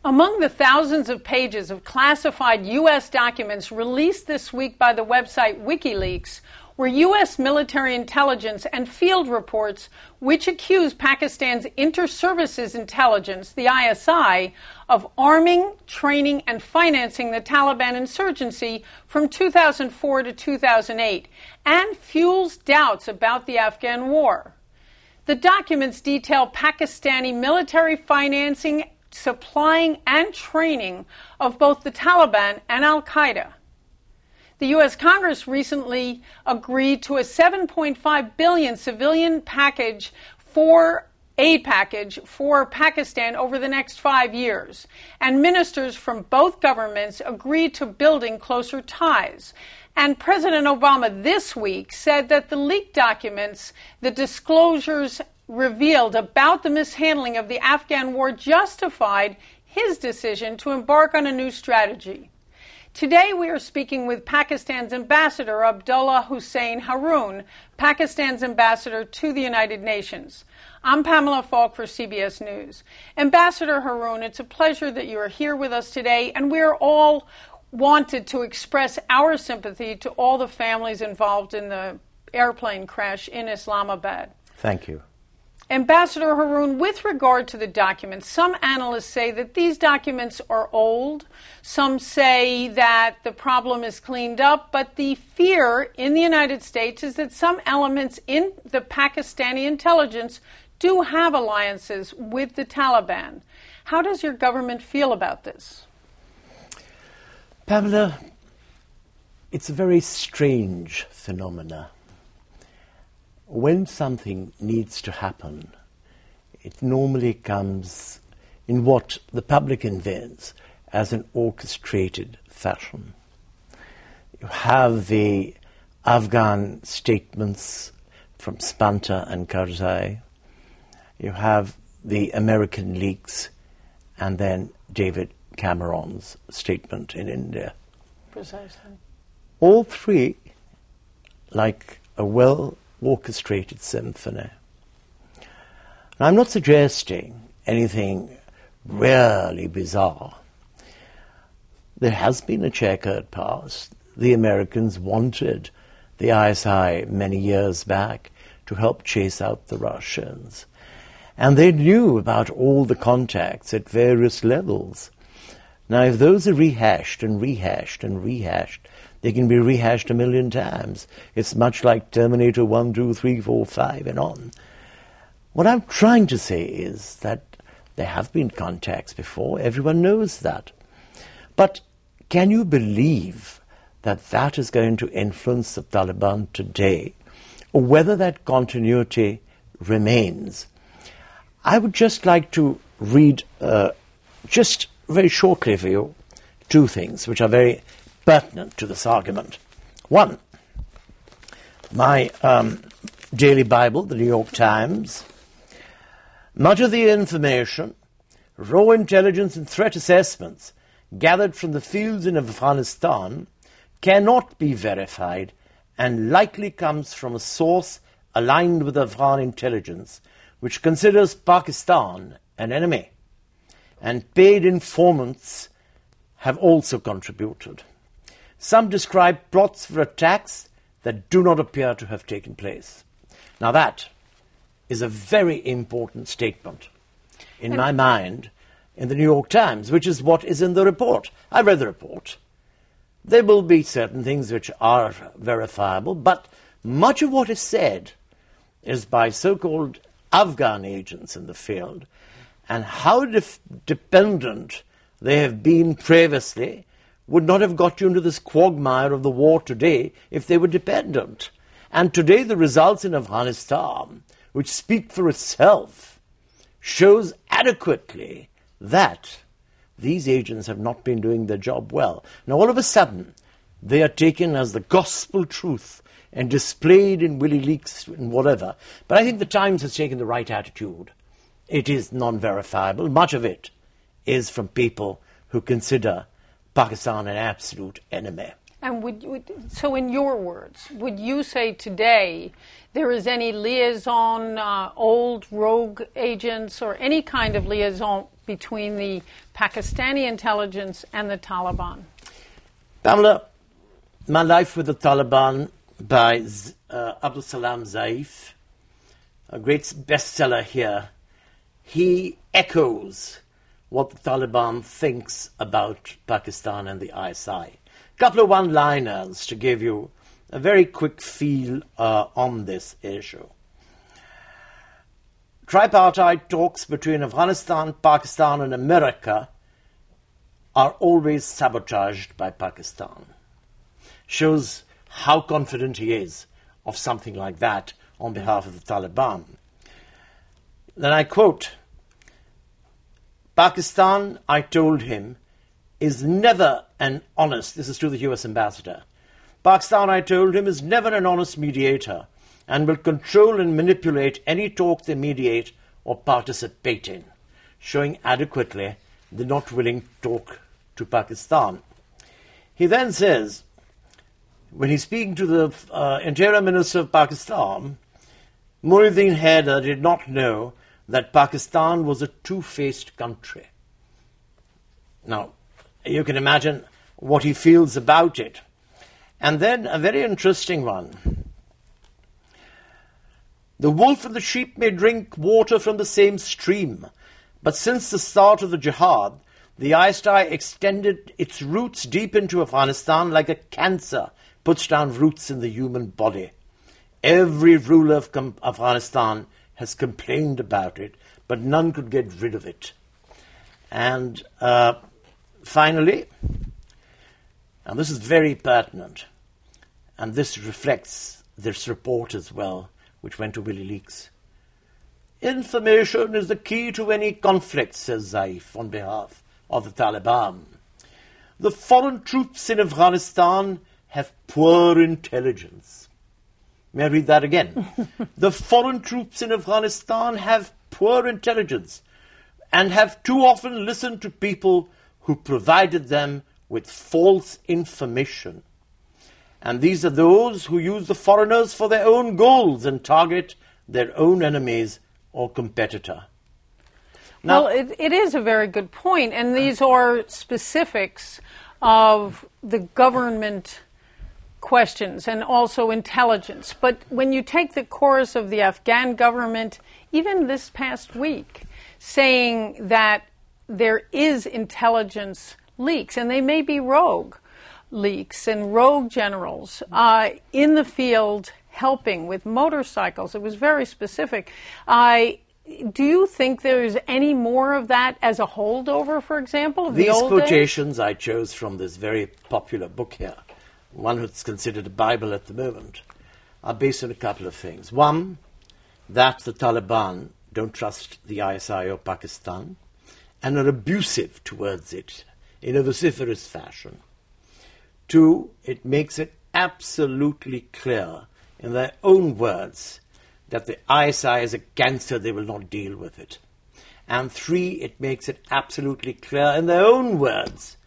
Among the thousands of pages of classified U.S. documents released this week by the website WikiLeaks were U.S. military intelligence and field reports which accuse Pakistan's Inter-Services Intelligence, the ISI, of arming, training, and financing the Taliban insurgency from 2004 to 2008, and fuels doubts about the Afghan war. The documents detail Pakistani military financing, supplying, and training of both the Taliban and al-Qaeda. The U.S. Congress recently agreed to a $7.5 billion civilian aid package for Pakistan over the next 5 years, and ministers from both governments agreed to building closer ties. And President Obama this week said that the leaked documents, the disclosures revealed about the mishandling of the Afghan war, justified his decision to embark on a new strategy. Today we are speaking with Pakistan's ambassador, Abdullah Hussain Haroon, Pakistan's ambassador to the United Nations. I'm Pamela Falk for CBS News. Ambassador Haroon, it's a pleasure that you are here with us today, and we are all wanted to express our sympathy to all the families involved in the airplane crash in Islamabad. Thank you. Ambassador Haroon, with regard to the documents, some analysts say that these documents are old. Some say that the problem is cleaned up, but the fear in the United States is that some elements in the Pakistani intelligence do have alliances with the Taliban. How does your government feel about this? Pamela, it's a very strange phenomena. When something needs to happen, it normally comes in what the public invents as an orchestrated fashion. You have the Afghan statements from Spanta and Karzai. You have the American leaks, and then David Cameron's statement in India. Precisely. All three, like a well-orchestrated symphony. Now, I'm not suggesting anything really bizarre. There has been a checkered past. The Americans wanted the ISI many years back to help chase out the Russians. And they knew about all the contacts at various levels. Now, if those are rehashed and rehashed and rehashed, they can be rehashed a million times. It's much like Terminator 1, 2, 3, 4, 5, and on. What I'm trying to say is that there have been contacts before. Everyone knows that. But can you believe that that is going to influence the Taliban today, or whether that continuity remains? I would just like to read just very shortly for you two things which are very pertinent to this argument. One, my daily Bible, the New York Times. Much of the information, raw intelligence and threat assessments gathered from the fields in Afghanistan cannot be verified and likely comes from a source aligned with Afghan intelligence, which considers Pakistan an enemy, and paid informants have also contributed. Some describe plots for attacks that do not appear to have taken place. Now that is a very important statement in my mind in the New York Times, which is what is in the report. I read the report. There will be certain things which are verifiable, but much of what is said is by so-called Afghan agents in the field, and how dependent they have been previously would not have got you into this quagmire of the war today if they were dependent. And today the results in Afghanistan, which speak for itself, shows adequately that these agents have not been doing their job well. Now all of a sudden they are taken as the gospel truth and displayed in WikiLeaks and whatever. But I think the Times has taken the right attitude. It is non-verifiable. Much of it is from people who consider Pakistan an absolute enemy. And so in your words, would you say today there is any liaison, old rogue agents or any kind of liaison between the Pakistani intelligence and the Taliban? Pamela, My Life with the Taliban by Abdul Salam Zaif, a great bestseller here, he echoes what the Taliban thinks about Pakistan and the ISI. A couple of one-liners to give you a very quick feel on this issue. Tripartite talks between Afghanistan, Pakistan and America are always sabotaged by Pakistan. Shows how confident he is of something like that on behalf of the Taliban. Then I quote, Pakistan, I told him, is never an honest, this is to the US ambassador, Pakistan, I told him, is never an honest mediator and will control and manipulate any talk they mediate or participate in, showing adequately they're not willing to talk to Pakistan. He then says, when he's speaking to the Interior Minister of Pakistan, Muhyiddin Haider did not know that Pakistan was a two-faced country. Now, you can imagine what he feels about it. And then a very interesting one. The wolf and the sheep may drink water from the same stream, but since the start of the jihad, the ISI extended its roots deep into Afghanistan like a cancer puts down roots in the human body. Every ruler of Afghanistan has complained about it, but none could get rid of it. And finally, and this is very pertinent, and this reflects this report as well, which went to WikiLeaks. Information is the key to any conflict, says Zaif on behalf of the Taliban. The foreign troops in Afghanistan have poor intelligence. May I read that again? The foreign troops in Afghanistan have poor intelligence and have too often listened to people who provided them with false information. And these are those who use the foreigners for their own goals and target their own enemies or competitor. Now, well, it is a very good point, and these are specifics of the government questions and also intelligence. But when you take the course of the Afghan government, even this past week, saying that there is intelligence leaks, and they may be rogue leaks and rogue generals in the field helping with motorcycles. It was very specific. Do you think there's any more of that as a holdover, for example, of the old days? These quotations I chose from this very popular book here, one that's considered a Bible at the moment, are based on a couple of things. One, that the Taliban don't trust the ISI or Pakistan and are abusive towards it in a vociferous fashion. Two, it makes it absolutely clear in their own words that the ISI is a cancer, they will not deal with it. And three, it makes it absolutely clear in their own words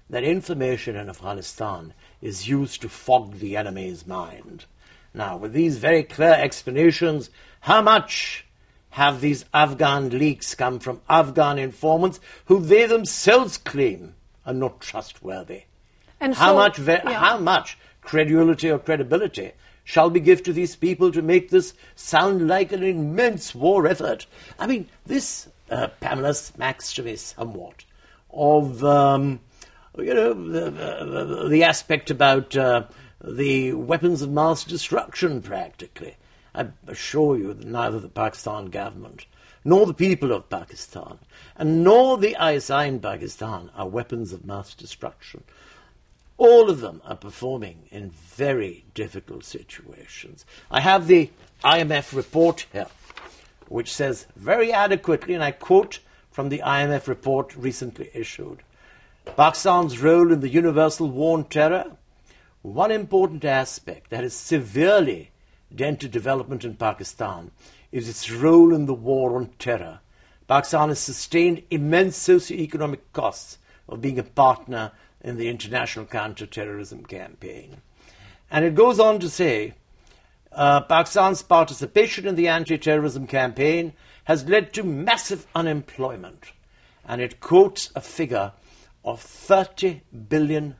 that information in Afghanistan is used to fog the enemy's mind. Now, with these very clear explanations, how much have these Afghan leaks come from Afghan informants who they themselves claim are not trustworthy? And how much credulity or credibility shall we give to these people to make this sound like an immense war effort? I mean, this, Pamela, smacks to me somewhat of, the aspect about the weapons of mass destruction, practically. I assure you that neither the Pakistan government, nor the people of Pakistan, and nor the ISI in Pakistan are weapons of mass destruction. All of them are performing in very difficult situations. I have the IMF report here, which says very adequately, and I quote from the IMF report recently issued, Pakistan's role in the universal war on terror, one important aspect that has severely dented development in Pakistan is its role in the war on terror. Pakistan has sustained immense socio-economic costs of being a partner in the international counter-terrorism campaign. And it goes on to say, Pakistan's participation in the anti-terrorism campaign has led to massive unemployment and it quotes a figure of $30 billion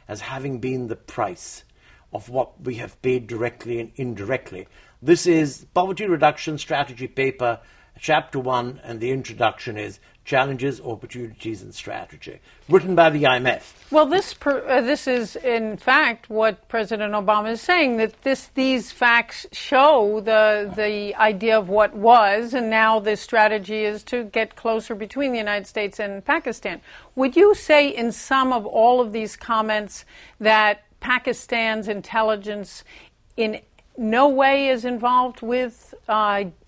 as having been the price of what we have paid directly and indirectly. This is Poverty Reduction Strategy Paper, Chapter 1, and the introduction is Challenges, Opportunities and Strategy, written by the IMF. Well, this is, in fact, what President Obama is saying, that these facts show the idea of what was, and now the strategy is to get closer between the United States and Pakistan. Would you say in sum of all of these comments that Pakistan's intelligence in no way is involved with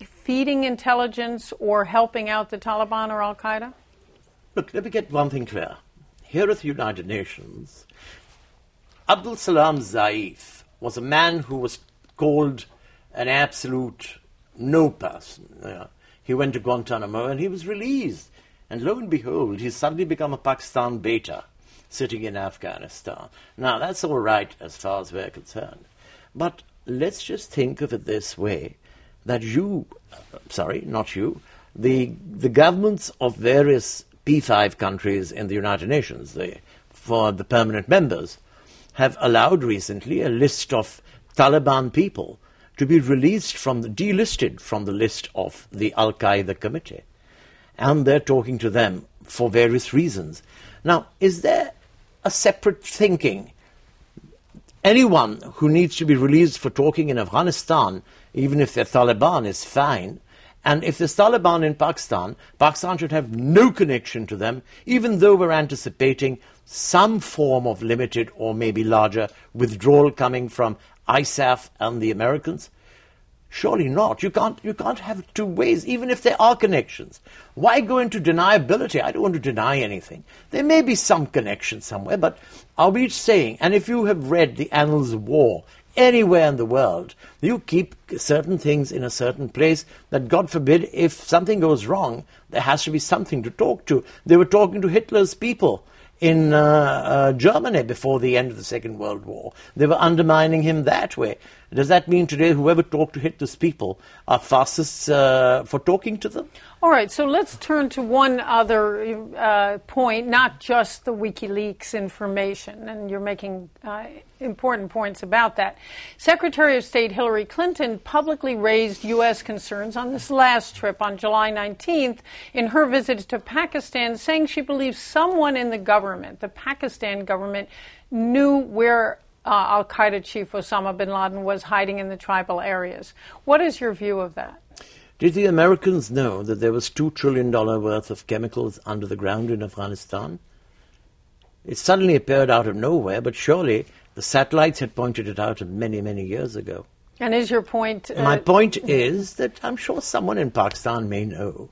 feeding intelligence or helping out the Taliban or Al-Qaeda? Look, let me get one thing clear. Here at the United Nations, Abdul Salam Zaif was a man who was called an absolute no person. He went to Guantanamo and he was released. And lo and behold, he's suddenly become a Pakistan beta sitting in Afghanistan. Now, that's all right as far as we're concerned. But let's just think of it this way, that the governments of various P5 countries in the United Nations, for the permanent members, have allowed recently a list of Taliban people to be delisted from the list of the Al-Qaeda committee. And they're talking to them for various reasons. Now, is there a separate thinking? Anyone who needs to be released for talking in Afghanistan, even if they're Taliban, is fine. And if there's Taliban in Pakistan, Pakistan should have no connection to them, even though we're anticipating some form of limited or maybe larger withdrawal coming from ISAF and the Americans. Surely not. You can't have it two ways, even if there are connections. Why go into deniability? I don't want to deny anything. There may be some connection somewhere, but are we saying, and if you have read the annals of war anywhere in the world, you keep certain things in a certain place that, God forbid, if something goes wrong, there has to be something to talk to. They were talking to Hitler's people in Germany before the end of the Second World War. They were undermining him that way. Does that mean today whoever talked to Hitler's people are fascists for talking to them? All right, so let's turn to one other point, not just the WikiLeaks information, and you're making important points about that. Secretary of State Hillary Clinton publicly raised U.S. concerns on this last trip on July 19th in her visit to Pakistan, saying she believes someone in the government, the Pakistan government, knew where Al-Qaeda chief Osama bin Laden was hiding in the tribal areas. What is your view of that? Did the Americans know that there was $2 trillion worth of chemicals under the ground in Afghanistan? It suddenly appeared out of nowhere, but surely the satellites had pointed it out many, many years ago. And is your point... My point is that I'm sure someone in Pakistan may know,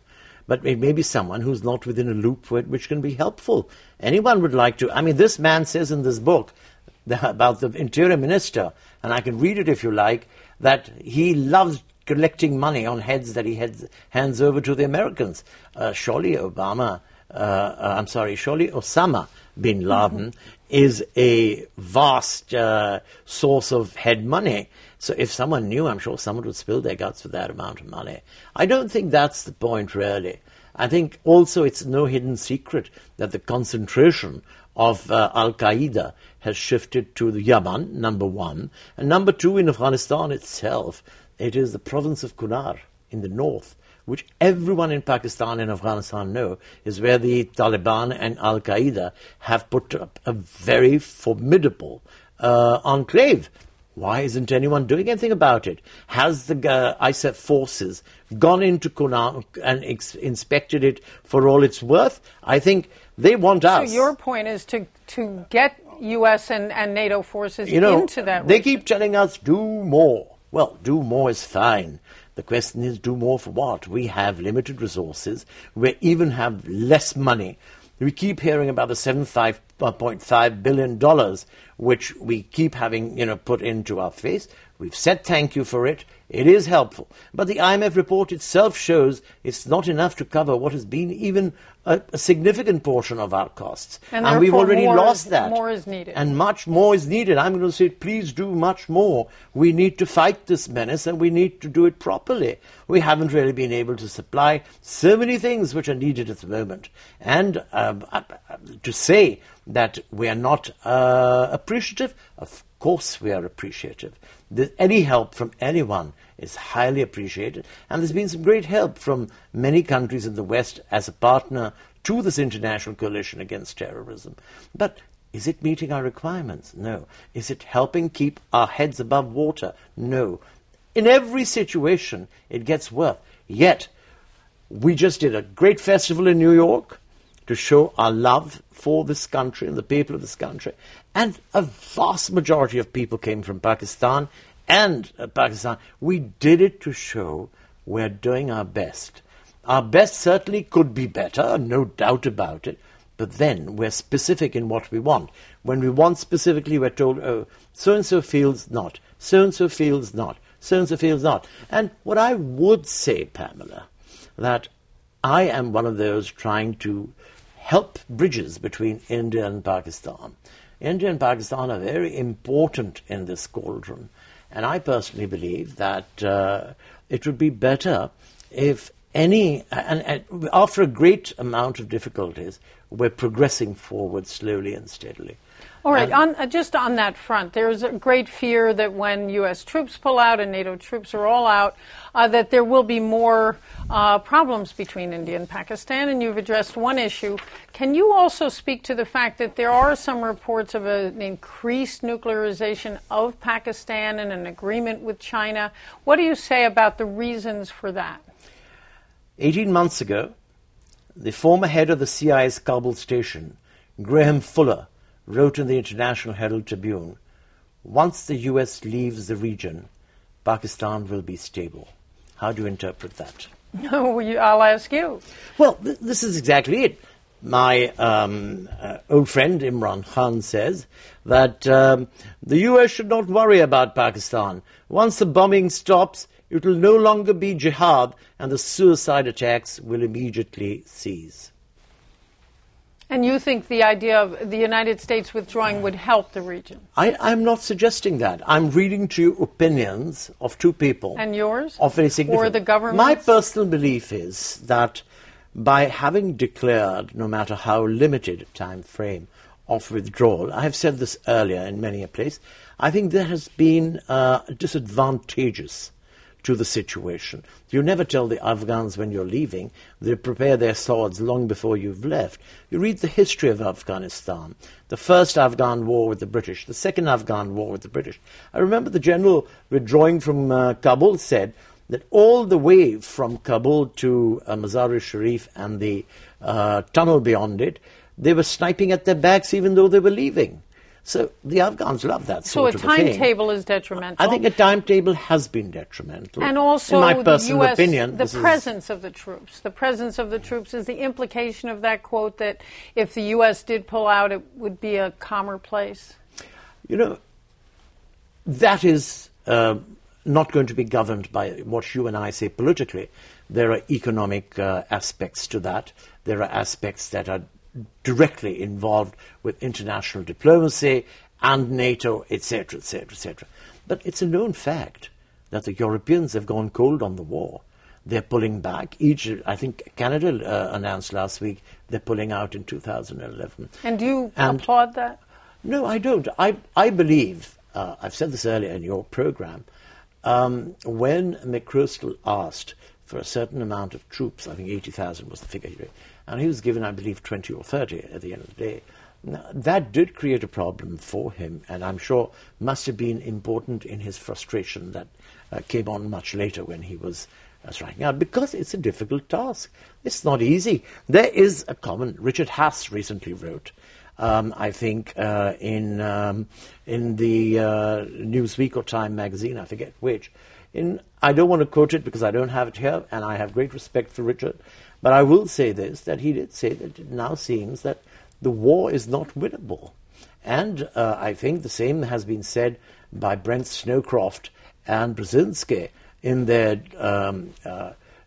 but it may be someone who's not within a loop which can be helpful. Anyone would like to... I mean, this man says in this book about the interior minister, and I can read it if you like, that he loves collecting money on heads that he hands over to the Americans. Surely Osama bin Laden is a vast source of head money. So if someone knew, I'm sure someone would spill their guts for that amount of money. I don't think that's the point, really. I think also it's no hidden secret that the concentration of Al-Qaeda has shifted to the Yaman, number one. And number two, in Afghanistan itself, it is the province of Kunar in the north, which everyone in Pakistan and Afghanistan know is where the Taliban and Al-Qaeda have put up a very formidable enclave. Why isn't anyone doing anything about it? Has the ISAF forces gone into Kunar and inspected it for all it's worth? I think they want us. So your point is to get U.S. and NATO forces into that region. They keep telling us, do more. Well, do more is fine. The question is, do more for what? We have limited resources. We even have less money. We keep hearing about the $75.5 billion, which we keep having, put into our face. We've said thank you for it. It is helpful. But the IMF report itself shows it's not enough to cover what has been even a significant portion of our costs. And we've already lost that. More is needed. And much more is needed. I'm going to say, please do much more. We need to fight this menace, and we need to do it properly. We haven't really been able to supply so many things which are needed at the moment. And to say that we are not appreciative, of course we are appreciative. Any help from anyone is highly appreciated, and there's been some great help from many countries in the West as a partner to this international coalition against terrorism. But is it meeting our requirements? No. Is it helping keep our heads above water? No. In every situation, it gets worse. Yet, we just did a great festival in New York to show our love for this country and the people of this country. And a vast majority of people came from Pakistan and Pakistan. We did it to show we're doing our best. Our best certainly could be better, no doubt about it, but then we're specific in what we want. When we want specifically, we're told, oh, so-and-so feels not, so-and-so feels not, so-and-so feels not. And what I would say, Pamela, that I am one of those trying to help bridges between India and Pakistan. India and Pakistan are very important in this cauldron. And I personally believe that it would be better if and after a great amount of difficulties, we're progressing forward slowly and steadily. All right, just on that front, there's a great fear that when U.S. troops pull out and NATO troops are all out, that there will be more problems between India and Pakistan, and you've addressed one issue. Can you also speak to the fact that there are some reports of an increased nuclearization of Pakistan and an agreement with China? What do you say about the reasons for that? 18 months ago, the former head of the CIA's Kabul station, Graham Fuller, wrote in the International Herald Tribune, once the US leaves the region, Pakistan will be stable. How do you interpret that? No, I'll ask you. Well, this is exactly it. My old friend Imran Khan says that the US should not worry about Pakistan. Once the bombing stops, it will no longer be jihad, and the suicide attacks will immediately cease. And you think the idea of the United States withdrawing would help the region? I'm not suggesting that. I'm reading to you opinions of two people. And yours? Of very significant. Or the government? My personal belief is that by having declared, no matter how limited a time frame of withdrawal, I have said this earlier in many a place, I think that has been disadvantageous to the situation. You never tell the Afghans when you're leaving. They prepare their swords long before you've left. You read the history of Afghanistan. The first Afghan war with the British, the second Afghan war with the British. I remember the general withdrawing from Kabul said that all the way from Kabul to Mazar-e-Sharif and the tunnel beyond it, they were sniping at their backs even though they were leaving. So the Afghans love that sort of thing. So a timetable is detrimental? I think a timetable has been detrimental. And also, in my personal opinion, the presence of the troops. The presence of the troops is the implication of that quote that if the U.S. did pull out, it would be a calmer place? You know, that is not going to be governed by what you and I say politically. There are economic aspects to that. There are aspects that are directly involved with international diplomacy and NATO, etc., etc., etc. But it's a known fact that the Europeans have gone cold on the war. They're pulling back. I think Canada announced last week they're pulling out in 2011. And do you applaud that? No, I don't. I believe, I've said this earlier in your program, when McChrystal asked for a certain amount of troops, I think 80,000 was the figure he gave, and he was given, I believe, 20 or 30 at the end of the day. Now, that did create a problem for him, and I'm sure must have been important in his frustration that came on much later when he was striking out, because it's a difficult task. It's not easy. There is a common, Richard Haas recently wrote, I think in the Newsweek or Time magazine, I forget which. I don't want to quote it because I don't have it here, and I have great respect for Richard, but I will say this, that he did say that it now seems that the war is not winnable. And I think the same has been said by Brent Snowcroft and Brzezinski in their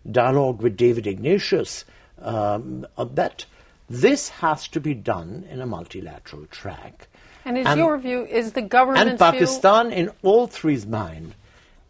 dialogue with David Ignatius, that this has to be done in a multilateral track. And is your view, is the government's And Pakistan, in all three's mind,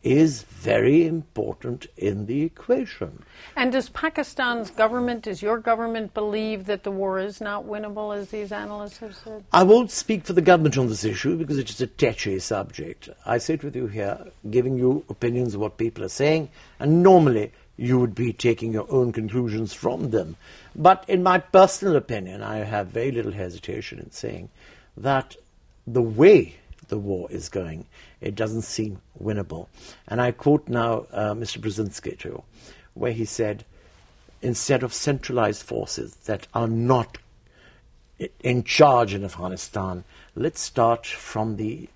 is very important in the equation. And does Pakistan's government, does your government believe that the war is not winnable, as these analysts have said? I won't speak for the government on this issue because it is a touchy subject. I sit with you here, giving you opinions of what people are saying, and normally you would be taking your own conclusions from them. But in my personal opinion, I have very little hesitation in saying that the way the war is going, it doesn't seem winnable. And I quote now Mr. Brzezinski too, where he said, instead of centralized forces that are not in charge in Afghanistan, let's start from the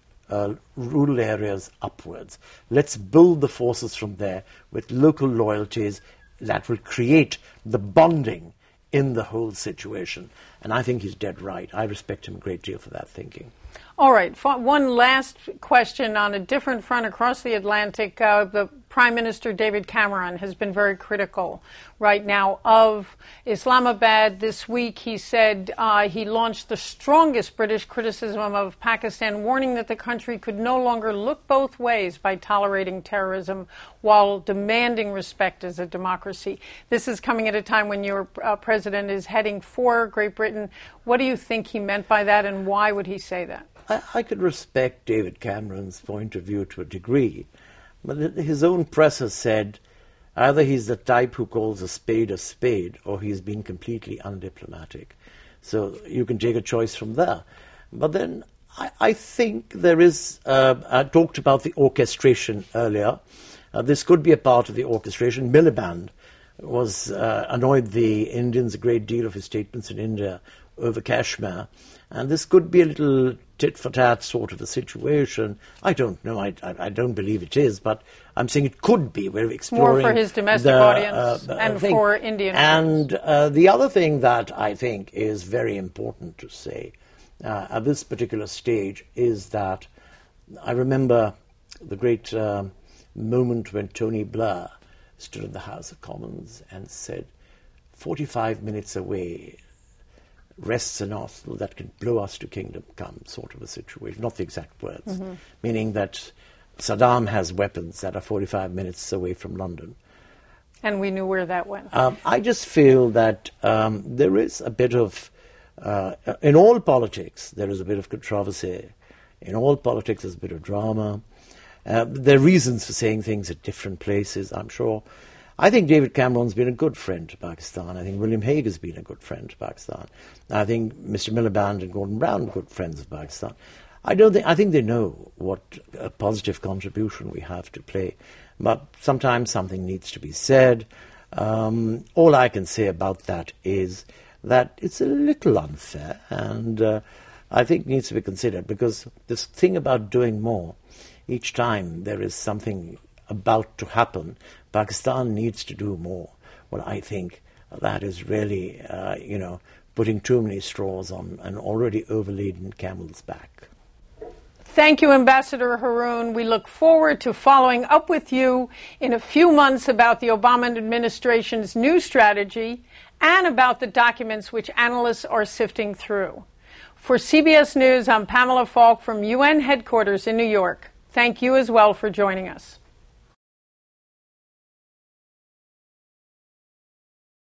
rural areas upwards. Let's build the forces from there with local loyalties that will create the bonding in the whole situation. And I think he's dead right. I respect him a great deal for that thinking. All right. One last question on a different front across the Atlantic. The Prime Minister David Cameron has been very critical right now of Islamabad. This week he said he launched the strongest British criticism of Pakistan, warning that the country could no longer look both ways by tolerating terrorism while demanding respect as a democracy. This is coming at a time when your president is heading for Great Britain. What do you think he meant by that, and why would he say that? I could respect David Cameron's point of view to a degree, but his own press has said either he's the type who calls a spade, or he's been completely undiplomatic. So you can take a choice from there. But then I think there is, I talked about the orchestration earlier. This could be a part of the orchestration. Miliband annoyed the Indians a great deal of his statements in India over Kashmir. And this could be a little tit-for-tat sort of a situation. I don't know. I don't believe it is, but I'm saying it could be. We're exploring more for his domestic audience and thing. For Indian And the other thing that I think is very important to say at this particular stage is that I remember the great moment when Tony Blair stood in the House of Commons and said, 45 minutes away rests an arsenal that can blow us to kingdom come, sort of a situation. Not the exact words, meaning that Saddam has weapons that are 45 minutes away from London. And we knew where that went. I just feel that there is a bit of, in all politics, there is a bit of controversy. In all politics, there's a bit of drama. There are reasons for saying things at different places, I'm sure. I think David Cameron's been a good friend to Pakistan. I think William Hague has been a good friend to Pakistan. I think Mr. Miliband and Gordon Brown are good friends of Pakistan. I think they know what a positive contribution we have to play. But sometimes something needs to be said. All I can say about that is that it's a little unfair, and I think needs to be considered, because this thing about doing more, each time there is something about to happen, Pakistan needs to do more. Well, I think that is really, putting too many straws on an already overladen camel's back. Thank you, Ambassador Haroon. We look forward to following up with you in a few months about the Obama administration's new strategy and about the documents which analysts are sifting through. For CBS News, I'm Pamela Falk from UN headquarters in New York. Thank you as well for joining us.